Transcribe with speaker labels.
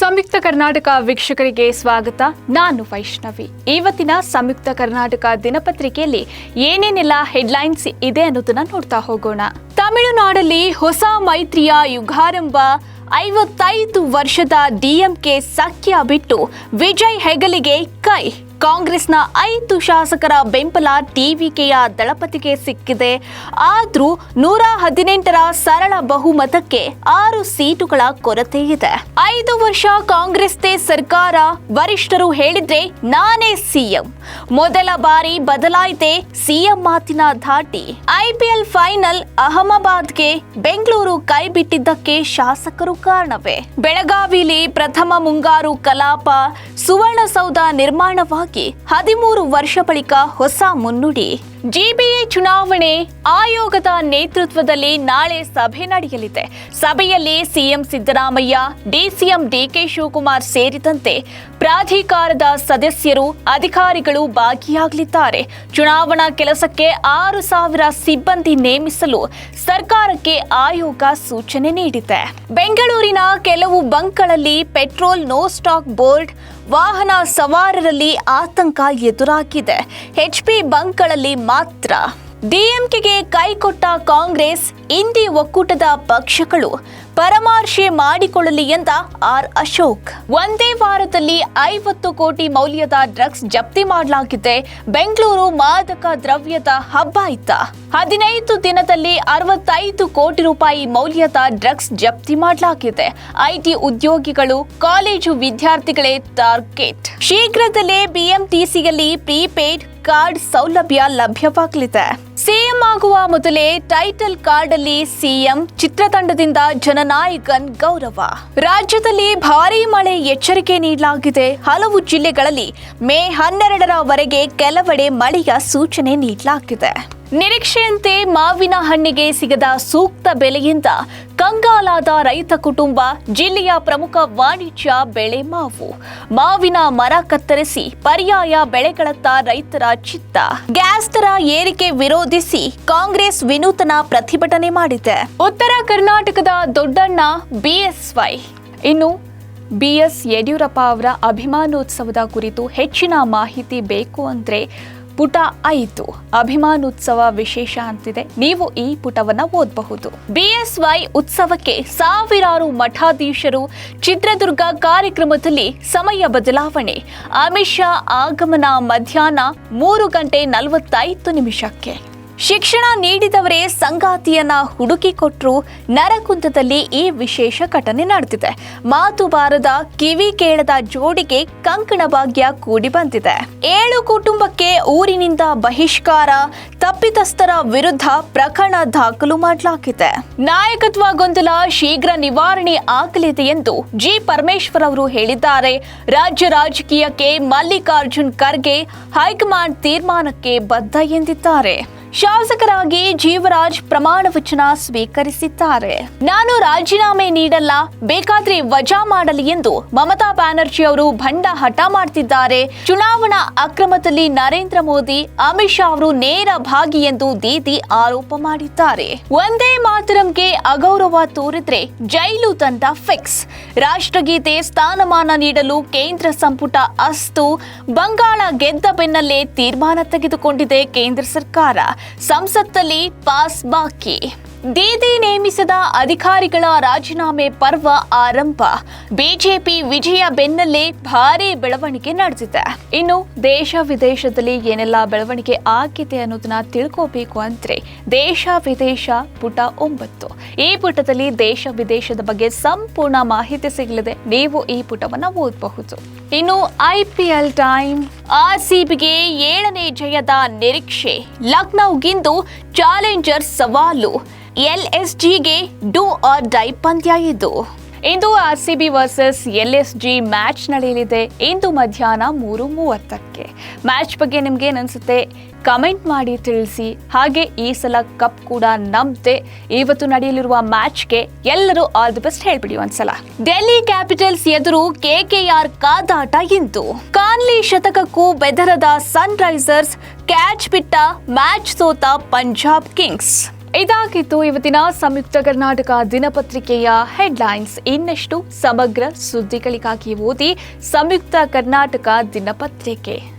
Speaker 1: ಸಂಯುಕ್ತ ಕರ್ನಾಟಕ ವೀಕ್ಷಕರಿಗೆ ಸ್ವಾಗತ. ನಾನು ವೈಷ್ಣವಿ. ಇವತ್ತಿನ ಸಂಯುಕ್ತ ಕರ್ನಾಟಕ ದಿನಪತ್ರಿಕೆಯಲ್ಲಿ ಏನೇನೆಲ್ಲ ಹೆಡ್ಲೈನ್ಸ್ ಇದೆ ಅನ್ನೋದನ್ನ ನೋಡ್ತಾ ಹೋಗೋಣ. ತಮಿಳುನಾಡಲ್ಲಿ ಹೊಸ ಮೈತ್ರಿಯ ಯುಗಾರಂಭ. 55 ವರ್ಷದ ಡಿಎಂಕೆ ಸಖ್ಯ ಬಿಟ್ಟು ವಿಜಯ್ ಹೆಗಲಿಗೆ ಕೈ. ಕಾಂಗ್ರೆಸ್ನ 5 ಶಾಸಕರ ಬೆಂಬಲ ಟಿವಿಕೆಯ ದಳಪತಿಗೆ ಸಿಕ್ಕಿದೆ. ಆದ್ರೂ 118ರ ಸರಳ ಬಹುಮತಕ್ಕೆ 6 ಸೀಟುಗಳ ಕೊರತೆ ಇದೆ. 5 ವರ್ಷ ಕಾಂಗ್ರೆಸ್ದೇ ಸರ್ಕಾರ. ವರಿಷ್ಠರು ಹೇಳಿದ್ರೆ ನಾನೇ ಸಿಎಂ. ಮೊದಲ ಬಾರಿ ಬದಲಾಯಿತೆ ಸಿಎಂ ಮಾತಿನ ಧಾಟಿ. ಐಪಿಎಲ್ ಫೈನಲ್ ಅಹಮದಾಬಾದ್ಗೆ ಬೆಂಗಳೂರು ಕೈ ಬಿಟ್ಟಿದ್ದಕ್ಕೆ ಶಾಸಕರು ಕಾರಣವೇ? ಬೆಳಗಾವಿಲಿ ಪ್ರಥಮ ಮುಂಗಾರು ಕಲಾಪ. ಸುವರ್ಣಸೌಧ ನಿರ್ಮಾಣವಾಗಿ 13 ವರ್ಷ ಬಳಿಕ ಹೊಸ ಮುನ್ನುಡಿ. ಜಿಬಿಎ ಚುನಾವಣೆ ಆಯೋಗದ ನೇತೃತ್ವದಲ್ಲಿ ನಾಳೆ ಸಭೆ ನಡೆಯಲಿದೆ. ಸಭೆಯಲ್ಲಿ ಸಿಎಂ ಸಿದ್ದರಾಮಯ್ಯ, ಡಿಸಿಎಂ ಡಿಕೆ ಶಿವಕುಮಾರ್ ಸೇರಿದಂತೆ ಪ್ರಾಧಿಕಾರದ ಸದಸ್ಯರು, ಅಧಿಕಾರಿಗಳು ಭಾಗಿಯಾಗಲಿದ್ದಾರೆ. ಚುನಾವಣಾ ಕೆಲಸಕ್ಕೆ 6,000 ಸಿಬ್ಬಂದಿ ನೇಮಿಸಲು ಸರ್ಕಾರಕ್ಕೆ ಆಯೋಗ ಸೂಚನೆ ನೀಡಿದೆ. ಬೆಂಗಳೂರಿನ ಕೆಲವು ಬಂಕ್ಗಳಲ್ಲಿ ಪೆಟ್ರೋಲ್ ನೋ ಸ್ಟಾಕ್ ಬೋರ್ಡ್. ವಾಹನ ಸವಾರರಲ್ಲಿ ಆತಂಕ ಎದುರಾಗಿದೆ. ಎಚ್ಪಿ ಬಂಕ್ಗಳಲ್ಲಿ ಮಾತ್ರ. ಡಿಎಂಕೆಗೆ ಕೈಕೊಟ್ಟ ಕಾಂಗ್ರೆಸ್, ಇಂಡಿ ಒಕ್ಕೂಟದ ಪಕ್ಷಗಳು ಪರಾಮರ್ಶೆ ಮಾಡಿಕೊಳ್ಳಲಿ ಎಂದ ಆರ್ ಅಶೋಕ್. ಒಂದೇ ವಾರದಲ್ಲಿ 50 ಕೋಟಿ ಮೌಲ್ಯದ ಡ್ರಗ್ಸ್ ಜಪ್ತಿ ಮಾಡಲಾಗಿದೆ. ಬೆಂಗಳೂರು ಮಾದಕ ದ್ರವ್ಯದ ಹಬ್ಬ ಇತ್ತ. 15 ದಿನದಲ್ಲಿ 65 ಕೋಟಿ ರೂಪಾಯಿ ಮೌಲ್ಯದ ಡ್ರಗ್ಸ್ ಜಪ್ತಿ ಮಾಡಲಾಗಿದೆ. ಐಟಿ ಉದ್ಯೋಗಿಗಳು, ಕಾಲೇಜು ವಿದ್ಯಾರ್ಥಿಗಳೇ ಟಾರ್ಗೆಟ್. ಶೀಘ್ರದಲ್ಲೇ ಬಿಎಂಟಿಸಿಯಲ್ಲಿ ಪ್ರೀಪೇಡ್ ಕಾರ್ಡ್ ಸೌಲಭ್ಯ ಲಭ್ಯವಾಗಲಿದೆ. ಸಿಎಂ ಆಗುವ ಮೊದಲೇ ಟೈಟಲ್ ಕಾರ್ಡ್ ಅಲ್ಲಿ ಸಿಎಂ, ಚಿತ್ರತಂಡದಿಂದ ಜನನಾಯಕನ್ ಗೌರವ. ರಾಜ್ಯದಲ್ಲಿ ಭಾರೀ ಮಳೆ ಎಚ್ಚರಿಕೆ ನೀಡಲಾಗಿದೆ. ಹಲವು ಜಿಲ್ಲೆಗಳಲ್ಲಿ ಮೇ 12ರವರೆಗೆ ಕೆಲವೆಡೆ ಮಳೆಯ ಸೂಚನೆ ನೀಡಲಾಗಿದೆ. ನಿರೀಕ್ಷೆಯಂತೆ ಮಾವಿನ ಹಣ್ಣಿಗೆ ಸಿಗದ ಸೂಕ್ತ ಬೆಲೆಯಿಂದ ಕಂಗಾಲಾದ ರೈತ ಕುಟುಂಬ. ಜಿಲ್ಲೆಯ ಪ್ರಮುಖ ವಾಣಿಜ್ಯ ಬೆಳೆ ಮಾವು. ಮಾವಿನ ಮರ ಕತ್ತರಿಸಿ ಪರ್ಯಾಯ ಬೆಳೆಗಳತ್ತ ರೈತರ ಚಿತ್ತ. ಗ್ಯಾಸ್ ದರ ಏರಿಕೆ ವಿರೋಧಿಸಿ ಕಾಂಗ್ರೆಸ್ ವಿನೂತನ ಪ್ರತಿಭಟನೆ ಮಾಡಿದೆ. ಉತ್ತರ ಕರ್ನಾಟಕದ ದೊಡ್ಡಣ್ಣ ಬಿಎಸ್ವೈ. ಇನ್ನು ಬಿಎಸ್ ಯಡಿಯೂರಪ್ಪ ಅವರ ಅಭಿಮಾನೋತ್ಸವದ ಕುರಿತು ಹೆಚ್ಚಿನ ಮಾಹಿತಿ ಬೇಕು ಅಂದ್ರೆ ಪುಟ 5 ಅಭಿಮಾನೋತ್ಸವ ವಿಶೇಷ ಅಂತಿದೆ. ನೀವು ಈ ಪುಟವನ್ನ ಓದಬಹುದು. ಬಿಎಸ್ವೈ ಉತ್ಸವಕ್ಕೆ ಸಾವಿರಾರು ಮಠಾಧೀಶರು. ಚಿತ್ರದುರ್ಗ ಕಾರ್ಯಕ್ರಮದಲ್ಲಿ ಸಮಯ ಬದಲಾವಣೆ. ಅಮಿತ್ ಶಾ ಆಗಮನ ಮಧ್ಯಾಹ್ನ 3:45 ಶಿಕ್ಷಣ ನೀಡಿದವರೇ ಸಂಗಾತಿಯನ್ನ ಹುಡುಕಿಕೊಟ್ರು. ನರಗುಂದದಲ್ಲಿ ಈ ವಿಶೇಷ ಘಟನೆ ನಡೆದಿದೆ. ಮಾತು ಬಾರದ, ಕಿವಿ ಕೇಳದ ಜೋಡಿಗೆ ಕಂಕಣ ಭಾಗ್ಯ ಕೂಡಿ ಬಂದಿದೆ. 7 ಕುಟುಂಬಕ್ಕೆ ಊರಿನಿಂದ ಬಹಿಷ್ಕಾರ. ತಪ್ಪಿತಸ್ಥರ ವಿರುದ್ಧ ಪ್ರಕರಣ ದಾಖಲು ಮಾಡಲಾಗಿದೆ. ನಾಯಕತ್ವ ಗೊಂದಲ ಶೀಘ್ರ ನಿವಾರಣೆ ಆಗಲಿದೆ ಎಂದು ಜಿ ಪರಮೇಶ್ವರ್ ಅವರು ಹೇಳಿದ್ದಾರೆ. ರಾಜ್ಯ ರಾಜಕೀಯಕ್ಕೆ ಮಲ್ಲಿಕಾರ್ಜುನ್ ಖರ್ಗೆ ಹೈಕಮಾಂಡ್ ತೀರ್ಮಾನಕ್ಕೆ ಬದ್ಧ ಎಂದಿದ್ದಾರೆ. ಶಾಸಕರಾಗಿ ಜೀವರಾಜ್ ಪ್ರಮಾಣ ವಚನ ಸ್ವೀಕರಿಸಿದ್ದಾರೆ. ನಾನು ರಾಜೀನಾಮೆ ನೀಡಲ್ಲ, ಬೇಕಾದ್ರೆ ವಜಾ ಮಾಡಲಿ ಎಂದು ಮಮತಾ ಬ್ಯಾನರ್ಜಿ ಅವರು ಭಂಡ ಹಠ ಮಾಡ್ತಿದ್ದಾರೆ. ಚುನಾವಣಾ ಅಕ್ರಮದಲ್ಲಿ ನರೇಂದ್ರ ಮೋದಿ, ಅಮಿತ್ ಶಾ ಅವರು ನೇರ ಭಾಗಿ ಎಂದು ದೀದಿ ಆರೋಪ ಮಾಡಿದ್ದಾರೆ. ಒಂದೇ ಮಾತರಂಗೆ ಅಗೌರವ ತೋರಿದ್ರೆ ಜೈಲು ದಂಡ ಫಿಕ್ಸ್. ರಾಷ್ಟ್ರಗೀತೆ ಸ್ಥಾನಮಾನ ನೀಡಲು ಕೇಂದ್ರ ಸಂಪುಟ ಅಸ್ತು. ಬಂಗಾಳ ಗೆದ್ದ ಬೆನ್ನಲ್ಲೇ ತೀರ್ಮಾನ ತೆಗೆದುಕೊಂಡಿದೆ ಕೇಂದ್ರ ಸರ್ಕಾರ. ಸಂಸತ್ತಲ್ಲಿ ಪಾಸ್ ಬಾಕಿ. ದೀದಿ ನೇಮಿಸಿದ ಅಧಿಕಾರಿಗಳ ರಾಜೀನಾಮೆ ಪರ್ವ ಆರಂಭ. ಬಿಜೆಪಿ ವಿಜಯ ಬೆನ್ನಲ್ಲೇ ಭಾರೀ ಬೆಳವಣಿಗೆ ನಡೆದಿದೆ. ಇನ್ನು ದೇಶ ವಿದೇಶದಲ್ಲಿ ಏನೆಲ್ಲ ಬೆಳವಣಿಗೆ ಆಗಿದೆ ಅನ್ನೋದನ್ನ ತಿಳ್ಕೋಬೇಕು ಅಂದ್ರೆ ದೇಶ ವಿದೇಶ ಪುಟ 9. ಈ ಪುಟದಲ್ಲಿ ದೇಶ ವಿದೇಶದ ಬಗ್ಗೆ ಸಂಪೂರ್ಣ ಮಾಹಿತಿ ಸಿಗಲಿದೆ. ನೀವು ಈ ಪುಟವನ್ನ ಓದಬಹುದು. ಇನ್ನು ಐಪಿಎಲ್ ಟೈಮ್. ಆರ್ಸಿಬಿಗೆ 7ನೇ ಜಯದ ನಿರೀಕ್ಷೆ. ಲಕ್ನೌಗಿಂದು ಚಾಲೆಂಜರ್ಸ್ ಸವಾಲು. ಎಲ್ಎಸ್ಜಿಗೆ ಡೂ ಆರ್ ಡೈ ಪಂದ್ಯ ಇದು. ಇಂದು ಆರ್ಸಿಬಿ ವರ್ಸಸ್ ಎಲ್ಎಸ್ಜಿ ಮ್ಯಾಚ್ ನಡೆಯಲಿದೆ. ಇಂದು ಮಧ್ಯಾಹ್ನ 3:30. ಮ್ಯಾಚ್ ಬಗ್ಗೆ ನಿಮ್ಗೆ ಏನಿಸುತ್ತೆ ಕಮೆಂಟ್ ಮಾಡಿ ತಿಳಿಸಿ. ಹಾಗೆ ಈ ಸಲ ಕಪ್ ಕೂಡ ನಮ್ದೆ. ಇವತ್ತು ನಡೆಯಲಿರುವ ಮ್ಯಾಚ್ಗೆ ಎಲ್ಲರೂ ಆಲ್ ದಿ ಬೆಸ್ಟ್ ಹೇಳ್ಬಿಡಿ ಒಂದ್ಸಲ. ಡೆಲ್ಲಿ ಕ್ಯಾಪಿಟಲ್ಸ್ ಎದುರು ಕೆಕೆಆರ್ ಕಾದಾಟ ಇಂದು. ಕಾನ್ಲಿ ಶತಕಕ್ಕೂ ಬೆದರದ ಸನ್ ರೈಸರ್ಸ್. ಕ್ಯಾಚ್ ಬಿಟ್ಟ ಮ್ಯಾಚ್ ಸೋತ ಪಂಜಾಬ್ ಕಿಂಗ್ಸ್. ಇದಾಗಿತ್ತು ಇವತ್ತಿನ ಸಂಯುಕ್ತ ಕರ್ನಾಟಕ ದಿನಪತ್ರಿಕೆಯ ಹೆಡ್ಲೈನ್ಸ್. ಇನ್ನಷ್ಟು ಸಮಗ್ರ ಸುದ್ದಿಗಳಿಗಾಗಿ ಓದಿ ಸಂಯುಕ್ತ ಕರ್ನಾಟಕ ದಿನಪತ್ರಿಕೆ.